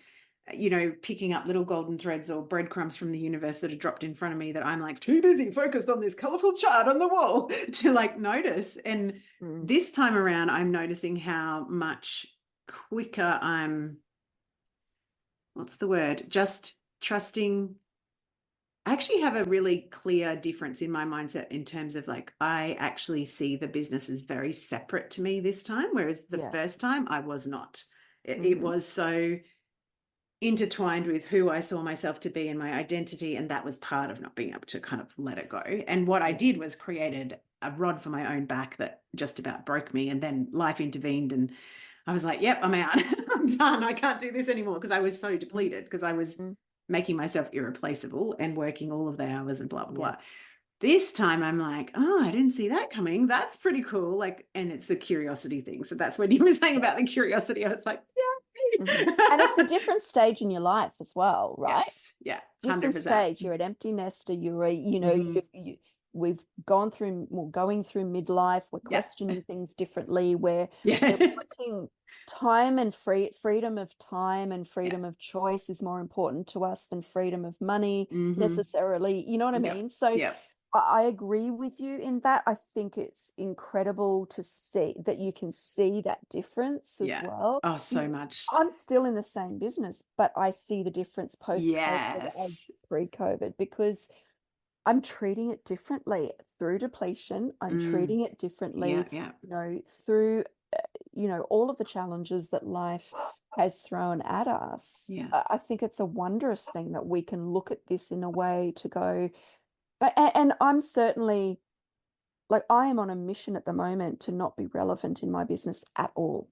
picking up little golden threads or breadcrumbs from the universe that are dropped in front of me that I'm like too busy focused on this colorful chart on the wall to like notice. And this time around, I'm noticing how much quicker I'm, what's the word? Just trusting. I actually have a really clear difference in my mindset in terms of like, I actually see the business as very separate to me this time, whereas the first time I was not. It was so intertwined with who I saw myself to be and my identity. And that was part of not being able to kind of let it go. And what I did was created a rod for my own back that just about broke me. And then life intervened and I was like, yep, I'm out. I'm done. I can't do this anymore because I was so depleted because I was making myself irreplaceable and working all of the hours and blah, blah, blah. This time I'm like, oh, I didn't see that coming. That's pretty cool. Like, and it's the curiosity thing. So that's when you were saying about the curiosity. I was like, yeah. And it's a different stage in your life as well, right? Yes. Yeah. 100%. Different stage. You're an empty nester. You're we've gone through, going through midlife. We're questioning things differently. We're putting time and freedom of time and freedom of choice is more important to us than freedom of money necessarily. You know what I mean? So I agree with you in that. I think it's incredible to see that you can see that difference as well. Oh, so much. I'm still in the same business, but I see the difference post-COVID as pre-COVID because I'm treating it differently through depletion. I'm treating it differently, through, all of the challenges that life has thrown at us. I think it's a wondrous thing that we can look at this in a way to go, and I'm certainly, like, I am on a mission at the moment to not be relevant in my business at all.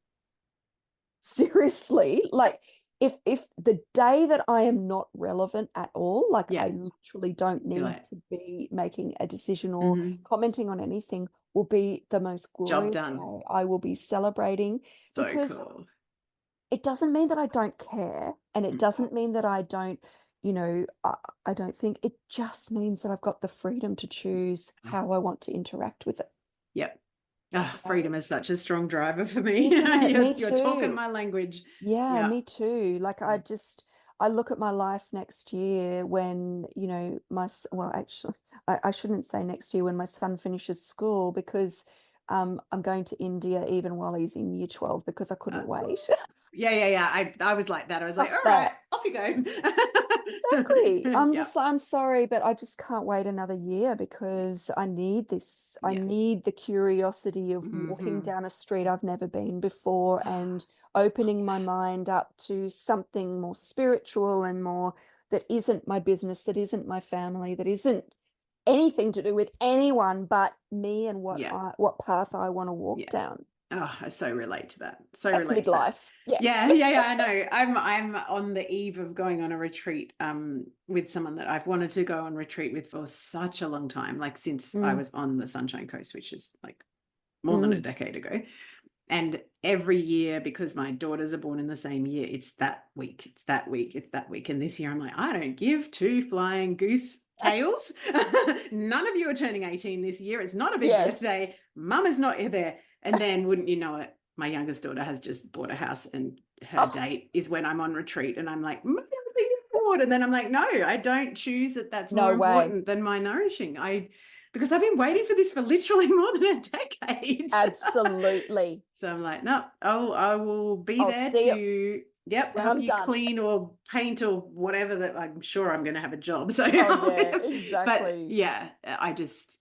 Seriously, like if the day that I am not relevant at all, like I literally don't need to be making a decision or commenting on anything, will be the most glorious day. I will be celebrating because it doesn't mean that I don't care, and it doesn't mean that I don't, I don't think, it just means that I've got the freedom to choose how I want to interact with it. Yep. Oh, freedom is such a strong driver for me. You're talking my language. Yeah, me too. Like I look at my life next year when, actually, I shouldn't say next year when my son finishes school because I'm going to India even while he's in year 12 because I couldn't wait. Yeah. I was like that. I was like, all right, off you go. Exactly. I'm sorry, but I just can't wait another year because I need this. I need the curiosity of walking down a street I've never been before and opening my mind up to something more spiritual and more that isn't my business, that isn't my family, that isn't anything to do with anyone but me and what path I want to walk down. Oh, I so relate to that. That's midlife. Yeah. I know. I'm on the eve of going on a retreat with someone that I've wanted to go on retreat with for such a long time, like since I was on the Sunshine Coast, which is like more than a decade ago. And every year, because my daughters are born in the same year, it's that week, it's that week, it's that week. And this year I'm like, I don't give two flying goose tails. None of you are turning 18 this year. It's not a big birthday. Mum is not there. And then wouldn't you know it, my youngest daughter has just bought a house and her date is when I'm on retreat. And I'm like, and then I'm like, no, I don't choose that. That's more important than my nourishing. Because I've been waiting for this for literally more than a decade. Absolutely. So I'm like, no, I will be there to help you clean or paint or whatever, that I'm sure I'm going to have a job. So exactly. But I just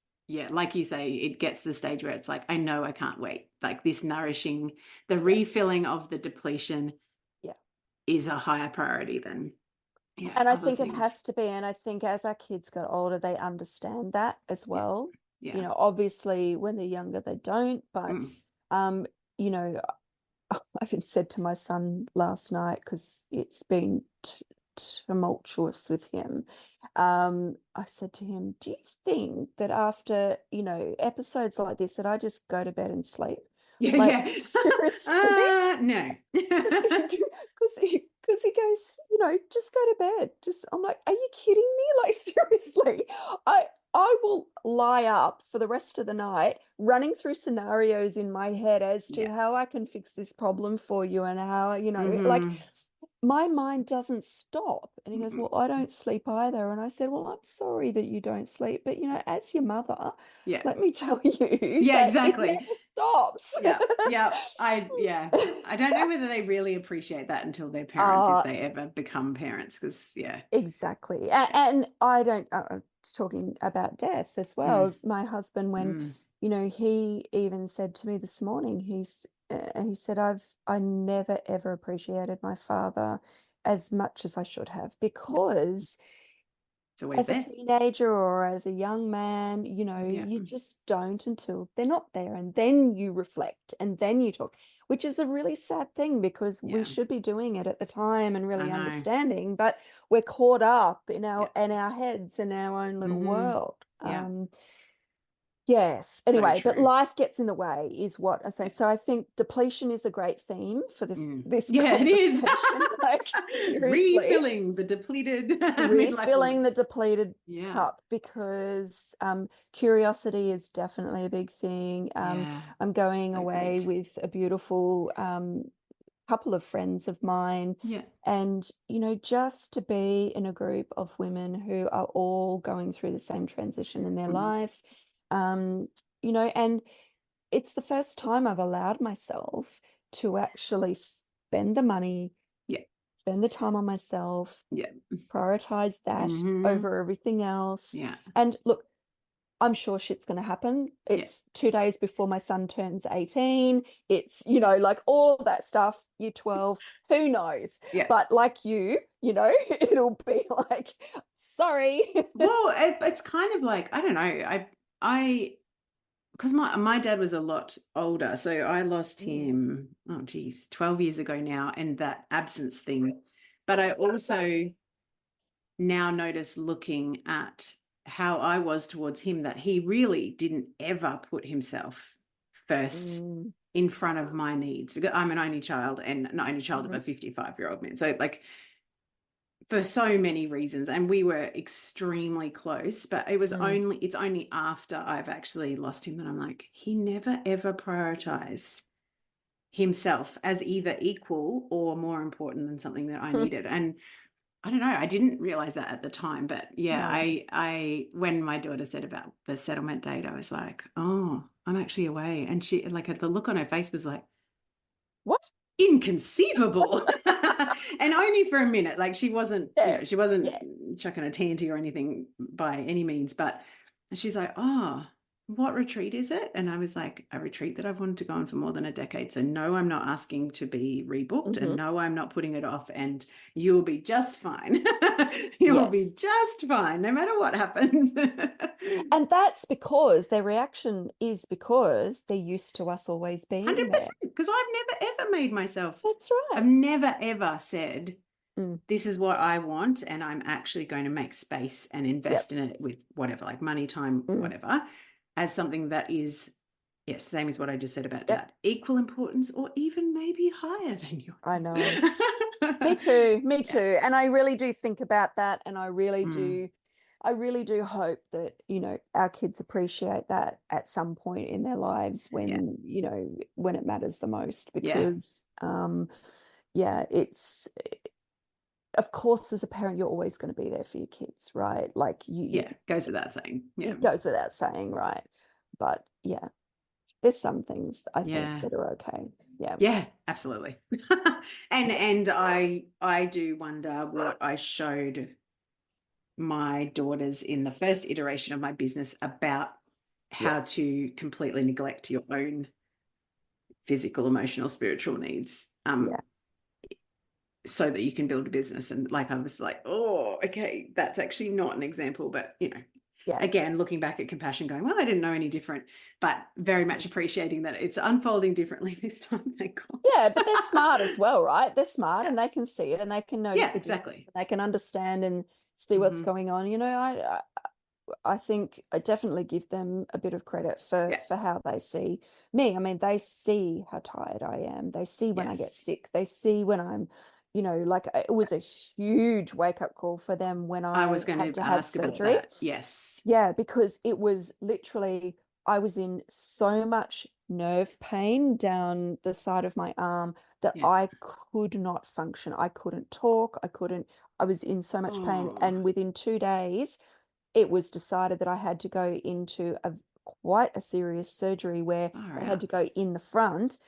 like you say, it gets to the stage where it's like, I know I can't wait. Like this nourishing, the refilling of the depletion is a higher priority than and I think it has to be. And I think as our kids get older, they understand that as well. Obviously when they're younger, they don't. But, I even said to my son last night, because it's been tumultuous with him. I said to him, do you think that after, episodes like this, that I just go to bed and sleep? Seriously. No. Because because he goes, just go to bed. I'm like, are you kidding me? Like, seriously, I will lie up for the rest of the night running through scenarios in my head as to Yeah. how I can fix this problem for you and how, like, Mm-hmm. my mind doesn't stop. And he goes, Mm-mm. well, I don't sleep either. And I said, well, I'm sorry that you don't sleep, but as your mother, Yeah. let me tell you Yeah, that it exactly. never stops. Yeah. Yeah. Yeah. I don't know whether they really appreciate that until they're parents, if uh they ever become parents, because yeah. Exactly. Yeah. And I don't, talking about death as Mm. well. My husband, when, Mm. he even said to me this morning, he said, I never ever appreciated my father as much as I should have, Yep. because It's always as a there. teenager or as a young man, Yeah. you just don't until they're not there. And then you reflect and then you talk, which is a really sad thing because we Yeah. should be doing it at the time and I really know. understanding, but we're caught up Yeah. in our heads in our own little Mm-hmm. world. Yeah. Yes. So Anyway, but true. life gets in the way is what I say. Yeah. So I think depletion is a great theme for this Mm. this Yeah, it is. conversation. Like, seriously, Refilling the depleted midlife refilling woman. the depleted Yeah. cup, because curiosity is definitely a big thing. Yeah. I'm going So away great. with a beautiful couple of friends of mine, Yeah. and just to be in a group of women who are all going through the same transition in their Mm. life, um, and it's the first time I've allowed myself to actually spend the money, Yeah. spend the time on myself, Yeah. prioritize that Mm-hmm. over everything else. Yeah. And look, I'm sure shit's going to happen. Yeah. It's 2 days before my son turns 18. It's, like all that stuff, year 12, who knows? Yeah. But like it'll be like, sorry. Well, it's kind of like, I don't know. I, because my dad was a lot older, so I lost Mm, him, oh geez, 12 years ago now, and that absence thing. But I also now notice, looking at how I was towards him, that he really didn't ever put himself first mm, in front of my needs. I'm an only child, and not only child of a mhm, 55-year-old man. So like, for so many reasons, and we were extremely close, but mm, it's only after I've actually lost him that I'm like, he never ever prioritized himself as either equal or more important than something that I mm. needed. And I don't know, I didn't realize that at the time, but yeah, No. I when my daughter said about the settlement date, I was like, oh, I'm actually away. And she, like, the look on her face was like, What? inconceivable. And only for a minute. Like, she wasn't, Yeah. she wasn't Yeah. chucking a tanty or anything by any means, but she's like, oh, what retreat is it? And I was like, a retreat that I've wanted to go on for more than a decade. So no, I'm not asking to be rebooked, and Hmm. no, I'm not putting it off, and you'll be just fine. You'll be Yes. just fine no matter what happens. And that's because their reaction is because they're used to us always being 100%, there. because I've never ever made myself, That's I've right. never ever said, Mm. this is what I want, and I'm actually going to make space and invest Yep. in it with whatever, like money, time, Mm. whatever, as something that is, yes, same as what I just said about Yep. dad, equal importance, or even maybe higher than yours. I know. Me too. Me Yeah. too. And I really do think about that. And Mm. I really do hope that, our kids appreciate that at some point in their lives Yeah. when, when it matters the most, Yeah. because, yeah, of course, as a parent, you're always going to be there for your kids, right? Like Yeah. Goes without saying. Yeah. it goes without saying, right? But yeah, there's some things I think Yeah. that are okay. Yeah. Yeah, absolutely. And I do wonder what I showed my daughters in the first iteration of my business about how Yes. to completely neglect your own physical, emotional, spiritual needs, Yeah. so that you can build a business. And like, I was like, oh, okay, that's actually not an example, but Yeah. again, looking back at compassion, going, well, I didn't know any different, but very much appreciating that it's unfolding differently this time. Thank Yeah, God. but they're smart as well, right? They're smart Yeah, and they can see it and they can notice yeah, the difference exactly. and they can understand and see what's Mm-hmm. going on. I think I definitely give them a bit of credit for Yeah. how they see me. I mean, they see how tired I am. They see when I get Yes. sick. They see when I'm, you know, like it was a huge wake-up call for them when I I was going had to to have ask about surgery. that. Yes. Yeah, because it was literally, I was in so much nerve pain down the side of my arm that Yeah. I could not function. I couldn't talk. I was in so much pain. Oh, And within 2 days, it was decided that I had to go into quite a serious surgery where all they had right. to go in the front,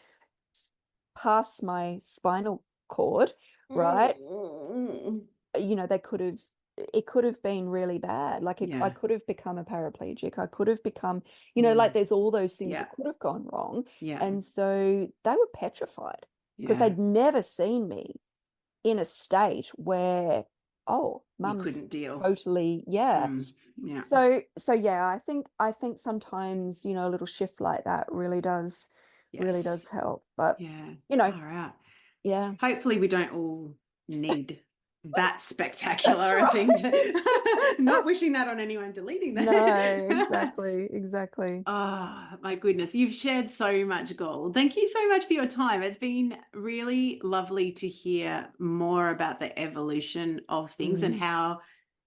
past my spinal cord, right? You know, it could have been really bad. Like I Yeah. could have become a paraplegic. I could have become, you know, like Mm. there's all those things Yeah. that could have gone wrong. Yeah. And so they were petrified because Yeah. they'd never seen me in a state where, oh, You mum's couldn't deal. totally, yeah. Yeah. So yeah, I think sometimes, you know, a little shift like that really does Yes. help. But Yeah. you know, All right. yeah. Hopefully we don't all need that That's spectacular a thing right. to not wishing that on anyone deleting No, that. exactly. Oh, my goodness. You've shared so much gold. Thank you so much for your time. It's been really lovely to hear more about the evolution of things and Mm, how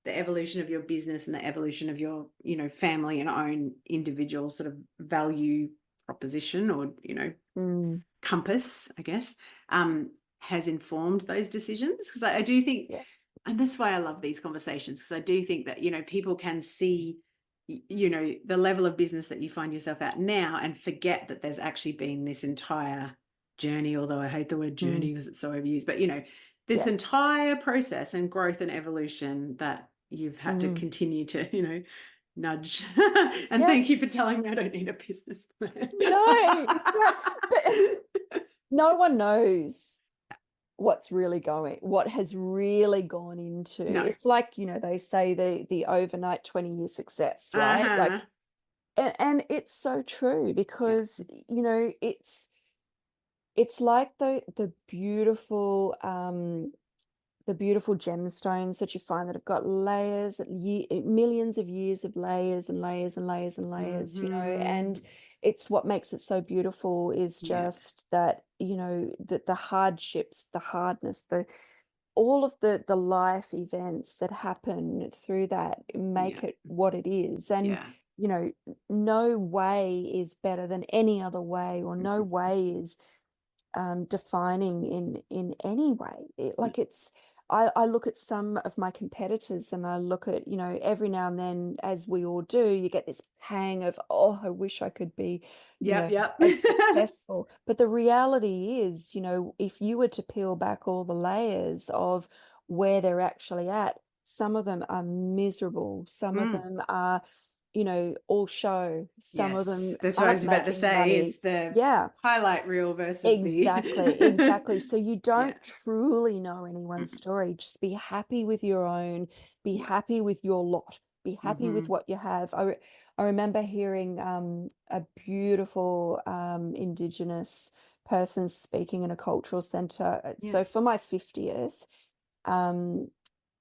the evolution of your business and the evolution of your, family and own individual sort of value proposition or, mm, compass, I guess, has informed those decisions. Because I do think, yeah. and that's why I love these conversations, because I do think that, people can see, the level of business that you find yourself at now and forget that there's actually been this entire journey, although I hate the word journey Mm, because it's so overused, but, this yeah. entire process and growth and evolution that you've had to Mm, continue to, nudge. And yeah. thank you for telling me I don't need a business plan. No, but no one knows what has really gone into. No. It's like, you know, they say the overnight 20-year success, right? Uh-huh. Like, and it's so true Yeah. because, you know, it's like the beautiful gemstones that you find that have got layers, millions of years of layers and layers and layers and layers, you know, and Mm-hmm. it's what makes it so beautiful is Yeah. just that, you know, the hardships, the hardness, all of the life events that happen through that Yeah. make it what it is. And, Yeah. you know, no way is better than any other way, or no Mm-hmm. way is defining in any way. Mm. I look at some of my competitors and I look at, you know, every now and then, as we all do, you get this pang of, oh, I wish I could be, you Yep. know, Yep. as successful. But the reality is, you know, if you were to peel back all the layers of where they're actually at, some of them are miserable, some of Mm. them are, you know, all show, some of them Yes. That's what I aren't was about to making say. money. It's the Yeah. highlight reel versus the Exactly, exactly. So you yeah. don't truly know anyone's Mm. story. Just be happy with your own, be Yeah. happy with your lot, be happy with Mm-hmm. what you have. I remember hearing a beautiful Indigenous person speaking in a cultural center. Yeah. So for my 50th, um,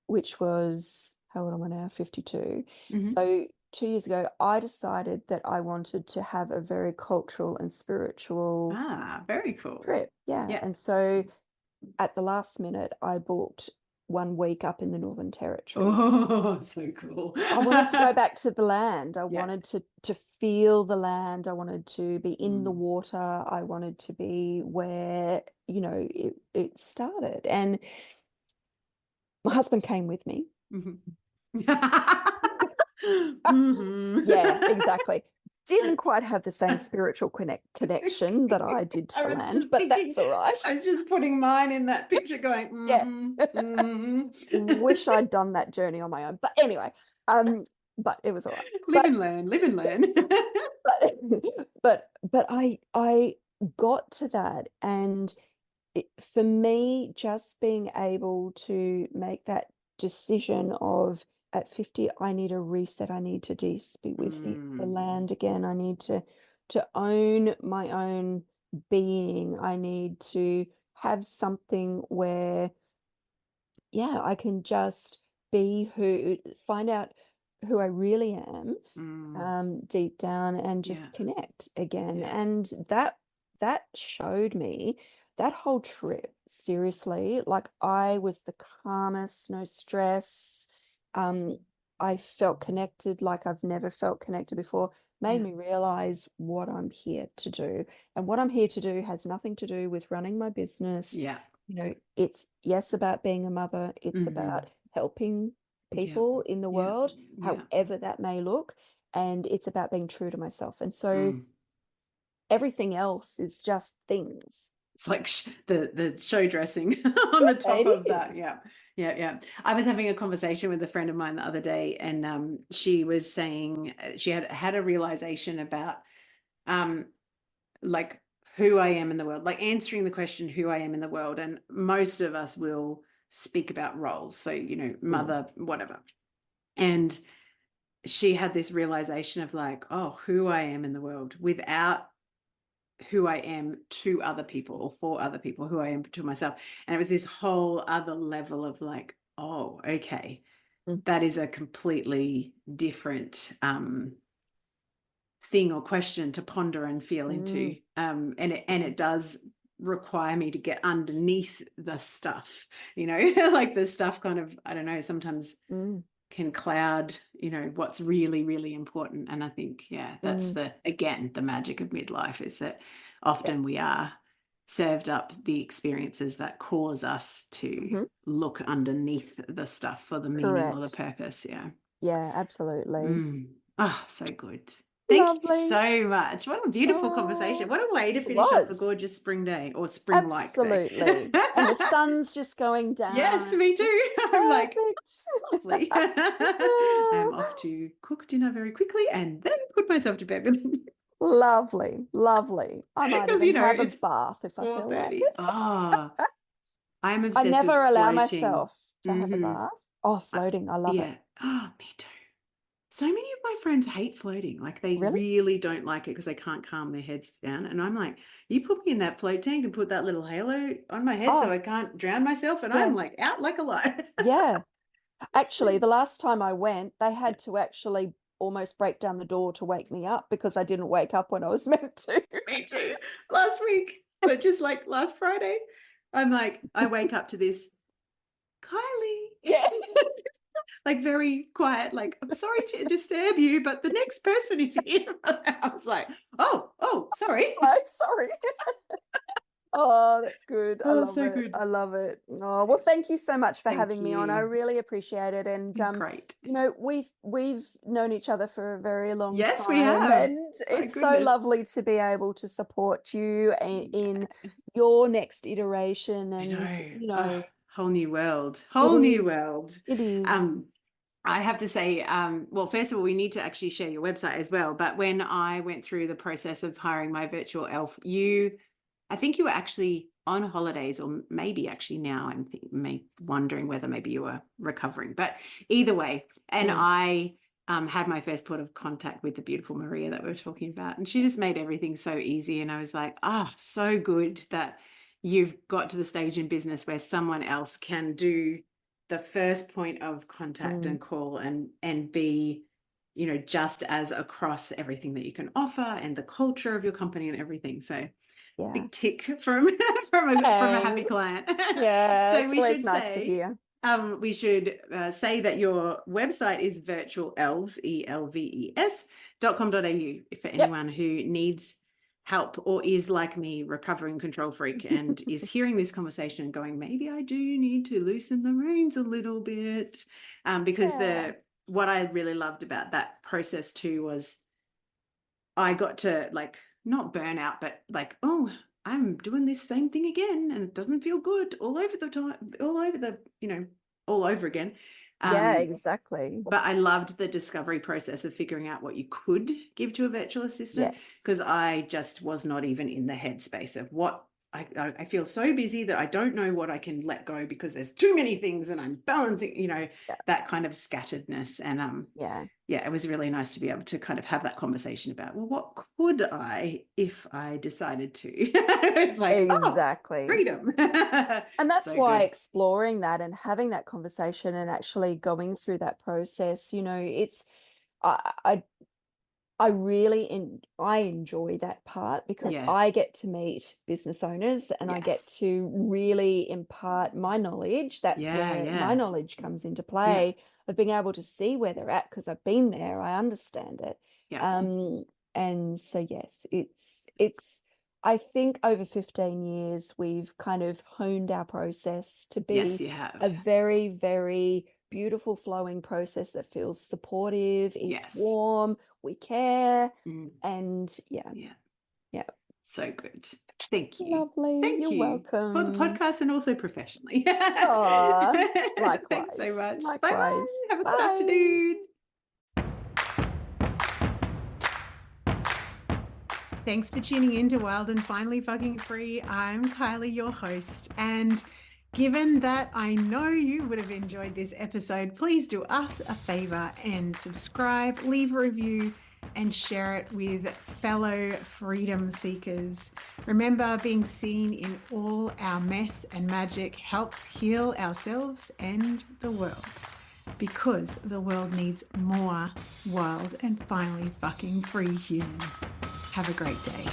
which was, how old am I now? 52. Mm-hmm. So 2 years ago, I decided that I wanted to have a very cultural and spiritual Ah, very cool. trip. Yeah. Yeah. And so at the last minute, I booked 1 week up in the Northern Territory. Oh, so cool. I wanted to go back to the land. I Yeah. wanted to feel the land. I wanted to be in the Mm. water. I wanted to be where, you know, it started. And my husband came with me. Mm-hmm. Mm-hmm. Yeah, exactly. Didn't quite have the same spiritual connection that I did to I the was land, just but thinking, that's all right. I was just putting mine in that picture going, Yeah. mm-hmm, mm-hmm. Wish I'd done that journey on my own. But anyway, but it was all right. Live and learn, live and learn. But but I got to that, and for me, just being able to make that decision of, at 50, I need a reset. I need to just be with the Mm, land again. I need to own my own being. I need to have something where, yeah, I can just find out who I really am, mm, deep down, and yeah, just connect again. yeah. And that showed me that whole trip, seriously, like I was the calmest, no stress. I felt connected like I've never felt connected before, made Yeah. me realize what I'm here to do. And what I'm here to do has nothing to do with running my business. Yeah. It's yes about being a mother, it's about helping Yeah. people in the Yeah. world, Yeah. however that may look, and it's about being true to myself. And so Mm. everything else is just things. It's like the show dressing on the top It of that. is. Yeah. Yeah. Yeah. I was having a conversation with a friend of mine the other day, and she was saying she had a realization about like who I am in the world, like answering the question who I am in the world. And most of us will speak about roles. So, mother, whatever. And she had this realization of like, oh, who I am in the world without who I am to other people or for other people, who I am to myself. And it was this whole other level of like, oh, okay, Mm. that is a completely different thing or question to ponder and feel into. And it does require me to get underneath the stuff, like the stuff kind of, I don't know, sometimes can cloud, what's really, really important. And I think, that's again, the magic of midlife is that often we are served up the experiences that cause us to look underneath the stuff for the meaning or the Correct. purpose. Yeah. Yeah, absolutely. Oh, so good. Thank you Lovely. so much. What a beautiful Oh, conversation. What a way to it finish off a was. gorgeous spring day or spring-like day. Absolutely. And the sun's just going Yes, down. me It's just too. I'm like, perfect. lovely. I'm off to cook dinner very quickly and then put myself to bed. Lovely, lovely. I might Because, even have a it's bath if I feel like 4:30. it. Oh, I'm I obsessed with never allow floating. myself to have a bath. Oh, floating. I love it. Yeah. Oh, me too. So many of my friends hate floating. Like they Really? really don't like it because they can't calm their heads down. And I'm like, you put me in that float tank and put that little halo on my head so Oh, I can't drown myself. And I'm yeah. like out like a light. Yeah. Actually, the last time I went, they Yeah. had to actually almost break down the door to wake me up because I didn't wake up when I was meant to. Me too. Last week, but just like last Friday, I'm like, I wake up to this, Kylie. Yeah. Like very quiet, like, I'm sorry to disturb you, but the next person is here. I was like, oh, sorry. Oh, sorry. Oh, that's good. I Oh, love so it. good. I love it. Oh, well, thank you so much for Thank having me on. I you. really appreciate it. And Great. we've known each other for a very long Yes, we time, have. and My it's so goodness. lovely to be able to support you in your next iteration. I And know. Oh, whole new world. it Whole new is. world. It is. Um, I have to say, well, first of all, we need to actually share your website as well. But when I went through the process of hiring my virtual elf, I think you were actually on holidays, or maybe actually now wondering whether maybe you were recovering. But either way, and I had my first port of contact with the beautiful Maria that we were talking about, and she just made everything so easy. And I was like, so good that you've got to the stage in business where someone else can do the first point of contact and call and be, just as across everything that you can offer and the culture of your company and everything. So Yeah. big tick from from a happy Thanks. client. Yeah, So it's we always should nice to say hear. say that your website is virtual elves, elves.com.au for Yep. anyone who needs help or is like me, recovering control freak, and is hearing this conversation and going, maybe I do need to loosen the reins a little bit. Because Yeah. what I really loved about that process too was I got to like not burn out, but like, oh, I'm doing this same thing again and it doesn't feel good all over the time, all over again. Yeah, exactly. But I loved the discovery process of figuring out what you could give to a virtual assistant, Yes. because I just was not even in the headspace of what I feel so busy that I don't know what I can let go because there's too many things and I'm balancing, Yeah. that kind of scatteredness. And Yeah. it was really nice to be able to kind of have that conversation about, well, what could I if I decided to? It's like, Exactly. freedom. And that's So why good. exploring that and having that conversation and actually going through that process, it's I I enjoy that part because Yeah. I get to meet business owners and I get Yes. to really impart my knowledge. That's Yeah, where my yeah. knowledge comes into Yeah. play of being able to see where they're at because I've been there, I understand it. Yeah. And so yes, it's I think over 15 years we've kind of honed our process to Yes, be you have. a very, very beautiful flowing process that feels supportive, it's Yes. warm, we care, Mm. and yeah. So good. Thank you. Lovely. Thank You're you for the welcome. podcast and also professionally. Aw, Thanks so likewise. much. Bye bye. Likewise. Have a good Bye. afternoon. Thanks for tuning in to Wild and Finally Fucking Free. I'm Kylie, your host. And given that I know you would have enjoyed this episode, please do us a favor and subscribe, leave a review, and share it with fellow freedom seekers. Remember, being seen in all our mess and magic helps heal ourselves and the world. Because the world needs more wild and finally fucking free humans. Have a great day.